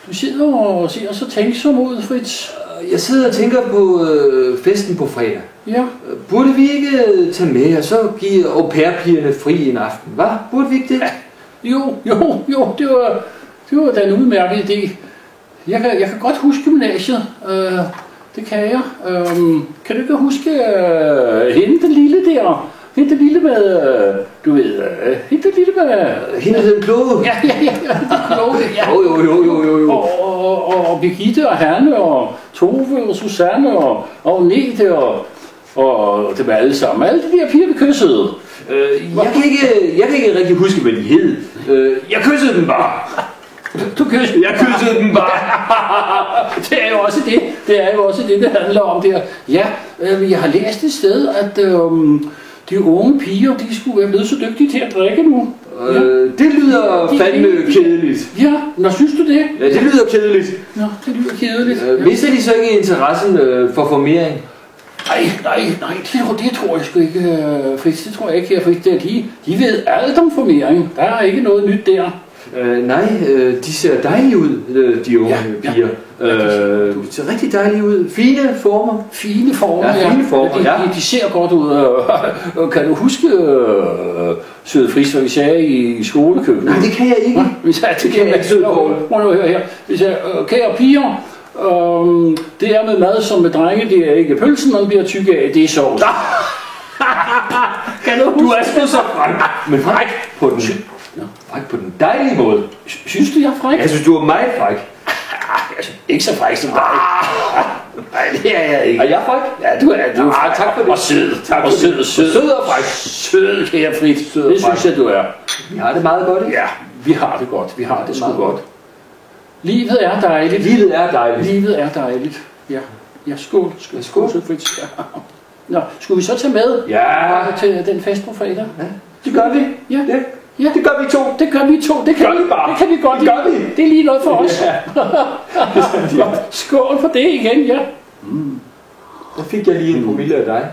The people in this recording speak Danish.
Du sidder og ser så tænksom ud, Fritz. Jeg sidder og tænker på festen på fredag. Ja. Burde vi ikke tage med og så give au pair-pigerne fri en aften, hva? Burde vi ikke det? Jo, det var da en udmærket idé. Jeg kan godt huske gymnasiet. Det kan jeg. Kan du ikke huske hende den lille der? Hende den lille med, du ved, hende den lille med... Hende den kloge? Ja, den kloge, ja. Jo. Og Birgitte og Hanne og Tove og Susanne og Agnete og det var alle sammen. Alle de der piger, vi kyssede. Jeg kan ikke rigtig huske, hvad de hed. Jeg kyssede dem bare. Jeg kyssede dem bare. Det er jo også det. Det er jo også det handler om der. Ja, jeg har læst et sted, at de unge piger, de skulle være blevet så dygtige til at drikke nu. Det lyder fandme kedeligt. Ja, nå, synes du det? Ja, det lyder kedeligt. Nå, det lyder kedeligt. Mister de så ikke interessen for formering? Nej, det tror jeg sgu ikke, Fritz. Det tror jeg ikke, Fritz. De ved alt om formering. Der er ikke noget nyt der. Nej, de ser dejlige ud, de unge piger. De ser rigtig dejlige ud. Fine former. Fine former, ja. Fine former, de ser godt ud. Kan du huske, Søde Fritz, hvad vi sagde i skolekøkkenet? Nej, det kan jeg ikke. Vi sagde, det kan jeg ikke. Må du høre her. Vi sagde, kære piger, det er med mad som med drenge, det er ikke pølsen, man bliver tyk af, det er sovs. Kan du er sgu så fræk. Men fræk på den. Fræk på den dejlige måde. Synes du, jeg er fræk? Jeg synes, du er meget fræk. Ikke så fræk som dig. Nej, det er jeg ikke. Er jeg fræk? Ja, du er fræk. Tak for det. Og sød. Sød og fræk. Sød, kære Fritz. Det synes jeg, du er. Vi har det meget godt, ikke? Ja, vi har det godt. Vi har det sgu godt. Livet er dejligt. Livet er dejligt. Livet er dejligt. Ja, skål. Skål, Fritz. Ja. Nå, skulle vi så tage med til den fest på fredag? Ja, det gør vi. Ja, det gør vi to. Det kan vi godt. Det kan vi godt. Det gør vi. Det er lige noget for os. Ja. Skål for det igen, ja. Der fik jeg lige en promille af dig.